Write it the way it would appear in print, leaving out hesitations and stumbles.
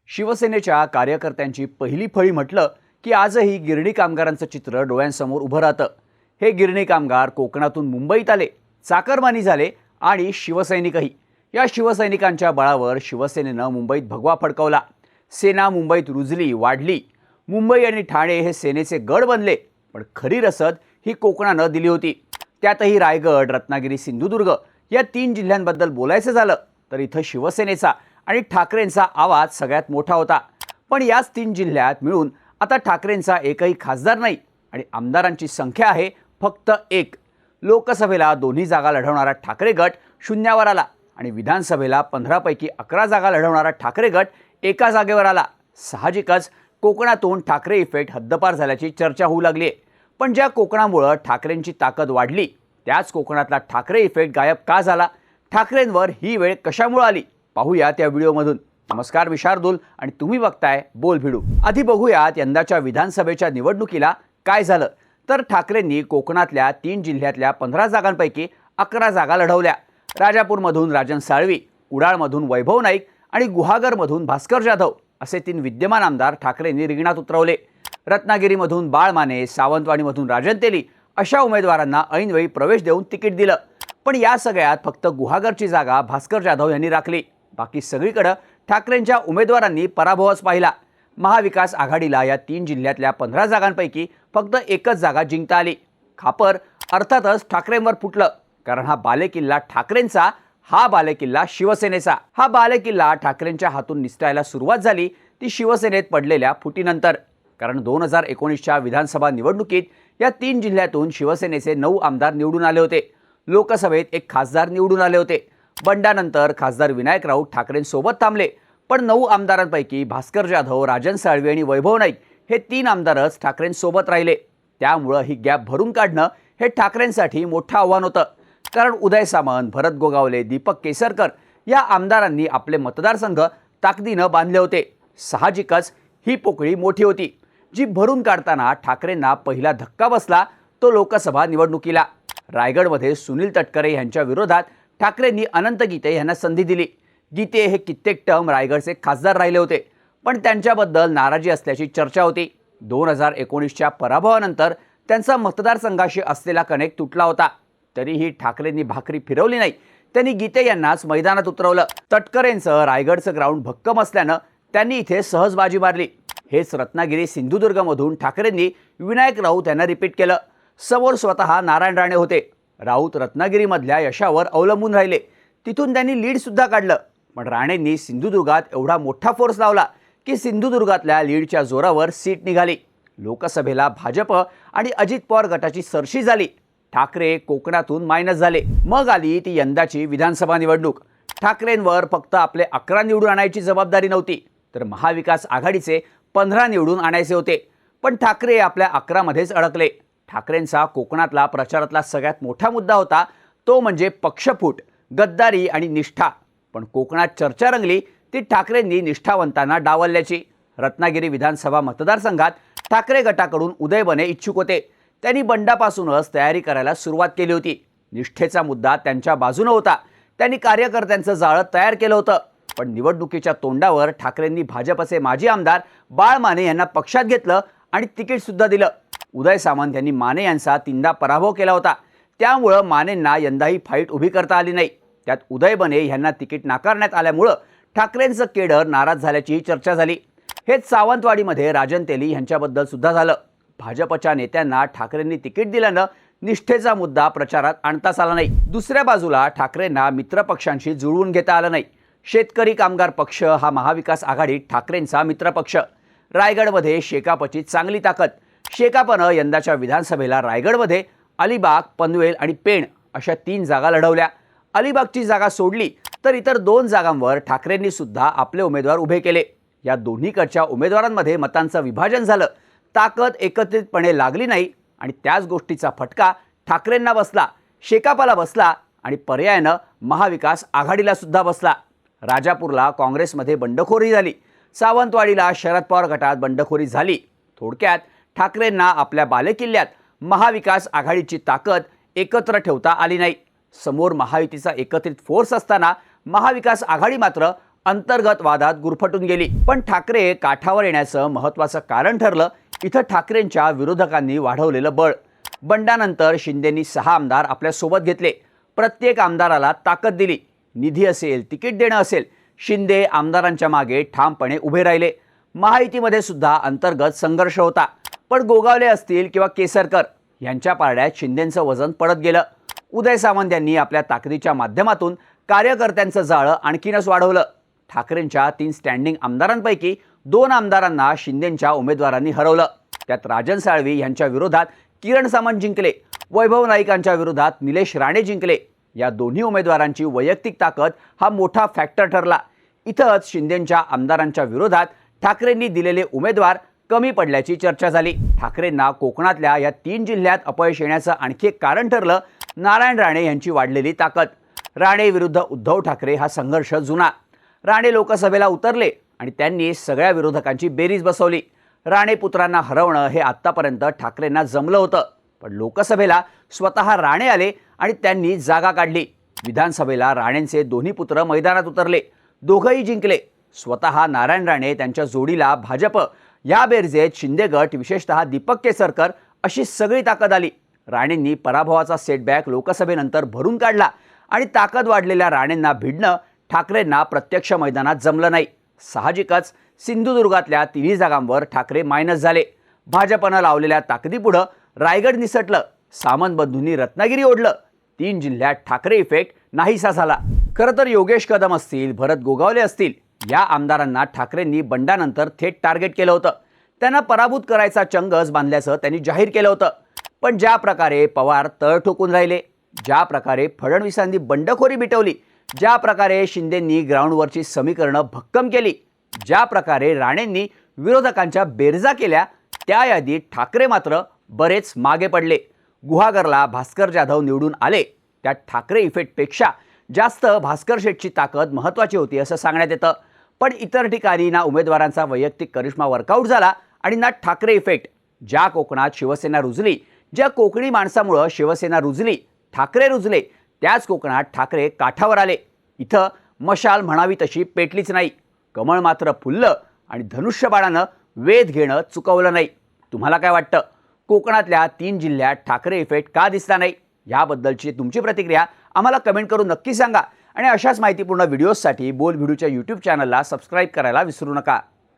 शिवसेनेच्या कार्यकर्त्यांची पहिली फळी म्हटलं की आजही गिरणी कामगारांचं चित्र डोळ्यांसमोर उभं राहतं। हे गिरणी कामगार कोकणातून मुंबईत आले, चाकरमानी झाले आणि शिवसैनिकही। या शिवसैनिकांच्या बळावर शिवसेनेनं मुंबईत भगवा फडकवला। सेना मुंबईत रुजली, वाढली। मुंबई आणि ठाणे हे सेनेचे गड बनले, पण खरी रसद ही कोकणानं दिली होती। त्यातही रायगड, रत्नागिरी, सिंधुदुर्ग या 3 जिल्ह्यांबद्दल बोलायचं झालं तर इथं शिवसेनेचा आणि ठाकरेंचा आवाज सगळ्यात मोठा होता। पण याच 3 जिल्ह्यात मिळून आता ठाकरेंचा एकही खासदार नाही आणि आमदारांची संख्या आहे फक्त 1। लोकसभेला 2 जागा लढवणारा ठाकरे गट शून्यावर आला आणि विधानसभेला 15 पैकी 11 जागा लढवणारा ठाकरे गट एका जागेवर आला। साहजिकच कोकणातून ठाकरे इफेक्ट हद्दपार झाल्याची चर्चा होऊ लागली आहे। पण ज्या कोकणामुळे ठाकरेंची ताकद वाढली, त्याच कोकणातला ठाकरे इफेक्ट गायब का झाला? ठाकरेंवर ही वेळ कशामुळे आली? पाहूया त्या व्हिडिओमधून। नमस्कार, मी शार्दूल आणि तुम्ही बघताय बोल भिडू। आधी बघूयात यंदाच्या विधानसभेच्या निवडणुकीला काय झालं। तर ठाकरेंनी कोकणातल्या 3 जिल्ह्यातल्या 15 जागांपैकी 11 जागा लढवल्या। राजापूरमधून राजन साळवी, कुडाळमधून वैभव नाईक आणि गुहागरमधून भास्कर जाधव असे 3 विद्यमान आमदार ठाकरेंनी रिंगणात उतरवले। रत्नागिरीमधून बाळ माने, सावंतवाडीमधून राजन तेली अशा उमेदवारांना ऐनवेळी प्रवेश देऊन तिकीट दिलं। पण या सगळ्यात फक्त गुहागरची जागा भास्कर जाधव यांनी राखली। बाकी सगळीकडे ठाकरेंच्या उमेदवारांनी पराभवच पाहिला। महाविकास आघाडीला या 3 जिल्ह्यातल्या 15 जागांपैकी फक्त एकच जागा जिंकता आली। खापर अर्थातच ठाकरेंवर फुटलं, कारण हा बालेकिल्ला ठाकरेंचा, हा बालेकिल्ला शिवसेनेचा। हा बालेकिल्ला ठाकरेंच्या हातून निसटायला सुरुवात झाली ती शिवसेनेत पडलेल्या फुटीनंतर। कारण 2019च्या विधानसभा निवडणुकीत या 3 जिल्ह्यातून शिवसेनेचे 9 आमदार निवडून आले होते। लोकसभेत 1 खासदार निवडून आले होते। बंडानंतर खासदार विनायक राऊत ठाकरेंसोबत थांबले, पण 9 आमदारांपैकी भास्कर जाधव, राजन साळवी आणि वैभव नाईक हे 3 आमदारच ठाकरेंसोबत राहिले। त्यामुळे ही गॅप भरून काढणं हे ठाकरेंसाठी मोठं आव्हान होतं। कारण उदय सामंत, भरत गोगावले, दीपक केसरकर या आमदारांनी आपले मतदारसंघ ताकदीनं बांधले होते। साहजिकच ही पोकळी मोठी होती, जी भरून काढताना ठाकरेंना पहिला धक्का बसला तो लोकसभा निवडणुकीला। रायगडमध्ये सुनील तटकरे यांच्या विरोधात ठाकरेंनी अनंत गीते यांना संधी दिली। गीते हे कित्येक टर्म रायगडचे खासदार राहिले होते, पण त्यांच्याबद्दल नाराजी असल्याची चर्चा होती। 2019च्या पराभवानंतर त्यांचा मतदारसंघाशी असलेला कनेक्ट तुटला होता। तरीही ठाकरेंनी भाकरी फिरवली नाही, त्यांनी गीते यांनाच मैदानात उतरवलं। तटकरेंचं रायगडचं ग्राउंड भक्कम असल्यानं त्यांनी इथे सहज बाजी मारली। हेच रत्नागिरी, सिंधुदुर्गमधून ठाकरेंनी विनायक राऊत यांना रिपीट केलं। समोर स्वतः नारायण राणे होते। राऊत रत्नागिरीमधल्या यशावर अवलंबून राहिले, तिथून त्यांनी लीड सुद्धा काढलं। पण राणेंनी सिंधुदुर्गात एवढा मोठा फोर्स लावला की सिंधुदुर्गातल्या लीडच्या जोरावर सीट निघाली। लोकसभेला भाजप आणि अजित पवार गटाची सरशी झाली। ठाकरे कोकणातून मायनस झाले। मग आली ती यंदाची विधानसभा निवडणूक। ठाकरेंवर फक्त आपले 11 निवडून आणायची जबाबदारी नव्हती, तर महाविकास आघाडीचे 15 निवडून आणायचे होते। पण ठाकरे आपल्या 11 मध्येच अडकले। ठाकरेंचा कोकणातला प्रचारातला सगळ्यात मोठा मुद्दा होता तो म्हणजे पक्षफूट, गद्दारी आणि निष्ठा। पण कोकणात चर्चा रंगली ती ठाकरेंनी निष्ठावंतांना डावलल्याची। रत्नागिरी विधानसभा मतदारसंघात ठाकरे गटाकडून उदय बने इच्छुक होते। त्यांनी बंडापासूनच तयारी करायला सुरुवात केली होती। निष्ठेचा मुद्दा त्यांच्या बाजूने होता। त्यांनी कार्यकर्त्यांचं जाळं तयार केलं होतं। पण निवडणुकीच्या तोंडावर ठाकरेंनी भाजपचे माजी आमदार बाळ माने यांना पक्षात घेतलं आणि तिकीट सुद्धा दिलं। उदय सामंत यांनी माने यांचा 3दा पराभव केला होता, त्यामुळे मानेंना यंदाही फाईट उभी करता आली नाही। त्यात उदय बने यांना तिकीट नाकारण्यात आल्यामुळे ठाकरेंचं केडर नाराज झाल्याची चर्चा झाली। हेच सावंतवाडीमध्ये राजन तेली यांच्याबद्दल सुद्धा झालं। भाजपच्या नेत्यांना ठाकरेंनी तिकीट दिल्यानं निष्ठेचा मुद्दा प्रचारात आणताच आला नाही। दुसऱ्या बाजूला ठाकरेंना मित्रपक्षांशी जुळवून घेता आलं नाही। शेतकरी कामगार पक्ष हा महाविकास आघाडीत ठाकरेंचा मित्रपक्ष। रायगडमध्ये शेकापची चांगली ताकद। शेकापनं यंदाच्या विधानसभेला रायगडमध्ये अलिबाग, पनवेल आणि पेण अशा 3 जागा लढवल्या। अलिबागची जागा सोडली तर इतर 2 जागांवर ठाकरेंनी सुद्धा आपले उमेदवार उभे केले। या दोन्हीकडच्या उमेदवारांमध्ये मतांचं विभाजन झालं, ताकद एकत्रितपणे लागली नाही आणि त्याच गोष्टीचा फटका ठाकरेंना बसला, शेकापला बसला आणि पर्यायानं महाविकास आघाडीला सुद्धा बसला। राजापूरला काँग्रेसमध्ये बंडखोरी झाली। सावंतवाडीला शरद पवार गटात बंडखोरी झाली। थोडक्यात ठाकरेंना आपल्या बालेकिल्ल्यात महाविकास आघाडीची ताकद एकत्र ठेवता आली नाही। समोर महायुतीचा एकत्रित फोर्स असताना महाविकास आघाडी मात्र अंतर्गत वादात गुरफटून गेली। पण ठाकरे काठावर येण्याचं महत्त्वाचं कारण ठरलं इथं ठाकरेंच्या विरोधकांनी वाढवलेलं बळ। बंडानंतर शिंदेंनी 6 आमदार आपल्या सोबत घेतले, प्रत्येक आमदाराला ताकद दिली, निधी असेल, तिकीट देणं असेल, शिंदे आमदारांच्या मागे ठामपणे उभे राहिले। महायुतीमध्ये सुद्धा अंतर्गत संघर्ष होता, पण गोगावले असतील किंवा केसरकर यांच्या पारड्यात शिंदेंचं वजन पडत गेलं। उदय सामंत यांनी आपल्या ताकदीच्या माध्यमातून कार्यकर्त्यांचं जाळं आणखीनच वाढवलं। ठाकरेंच्या 3 स्टँडिंग आमदारांपैकी 2 आमदारांना शिंदेंच्या उमेदवारांनी हरवलं। त्यात राजन साळवी यांच्या विरोधात किरण सामंत जिंकले, वैभव नाईकांच्या विरोधात निलेश राणे जिंकले। या दोन्ही उमेदवारांची वैयक्तिक ताकद हा मोठा फॅक्टर ठरला। इथंच शिंदेंच्या आमदारांच्या विरोधात ठाकरेंनी दिलेले उमेदवार कमी पडल्याची चर्चा झाली। ठाकरेंना कोकणातल्या या 3 जिल्ह्यात अपयश येण्याचं आणखी एक कारण ठरलं नारायण राणे यांची वाढलेली ताकद। राणे विरुद्ध उद्धव ठाकरे हा संघर्ष जुना। राणे लोकसभेला उतरले आणि त्यांनी सगळ्या विरोधकांची बेरीज बसवली। राणे पुत्रांना हरवणं हे आत्तापर्यंत ठाकरेंना जमलं होतं, पण लोकसभेला स्वतः राणे आले आणि त्यांनी जागा काढली। विधानसभेला राणेंचे दोन्ही पुत्र मैदानात उतरले, दोघंही जिंकले। स्वतः नारायण राणे त्यांच्या जोडीला भाजप, या बेरजेत शिंदे गट विशेषतः दीपक केसरकर अशी सगळी ताकद आली। राणेंनी पराभवाचा सेटबॅक लोकसभेनंतर भरून काढला आणि ताकद वाढलेल्या राणेंना भिडणं ठाकरेंना प्रत्यक्ष मैदानात जमलं नाही। साहजिकच सिंधुदुर्गातल्या 3 जागांवर ठाकरे मायनस झाले। भाजपनं लावलेल्या ताकदीपुढं रायगड निसटलं, सामंत बंधूंनी रत्नागिरी ओढलं, 3 जिल्ह्यात ठाकरे इफेक्ट नाहीसा झाला। खरं तर योगेश कदम असतील, भरत गोगावले असतील, या आमदारांना ठाकरेंनी बंडानंतर थेट टार्गेट केलं होतं। त्यांना पराभूत करायचा चंगच बांधल्याचं त्यांनी जाहीर केलं होतं। पण ज्या प्रकारे पवार तळ ठोकून राहिले, ज्या प्रकारे फडणवीसांनी बंडखोरी मिटवली, ज्या प्रकारे शिंदेंनी ग्राउंडवरची समीकरणं भक्कम केली, ज्या प्रकारे राणेंनी विरोधकांच्या बेरजा केल्या, त्या यादीत ठाकरे मात्र बरेच मागे पडले। गुहागरला भास्कर जाधव निवडून आले, त्यात ठाकरे इफेक्टपेक्षा जास्त भास्कर शेठची ताकद महत्त्वाची होती असं सांगण्यात येतं। पण इतर ठिकाणी ना उमेदवारांचा वैयक्तिक करिश्मा वर्कआउट झाला आणि ना ठाकरे इफेक्ट। ज्या कोकणात शिवसेना रुजली, ज्या कोकणी माणसामुळे शिवसेना रुजली, ठाकरे रुजले, त्याच कोकणात ठाकरे काठावर आले। इथं मशाल म्हणावी तशी पेटलीच नाही, कमळ मात्र फुललं आणि धनुष्यबाणानं वेध घेणं चुकवलं नाही। तुम्हाला काय वाटतं? कोकणातल्या 3 जिल्ह्यात ठाकरे इफेक्ट का दिसला नाही? याबद्दलची तुमची प्रतिक्रिया आम्हाला कमेंट करून नक्की सांगा आणि अशाच माहितीपूर्ण व्हिडिओजसाठी बोल व्हिडिओच्या YouTube चॅनलला सबस्क्राईब करायला विसरू नका।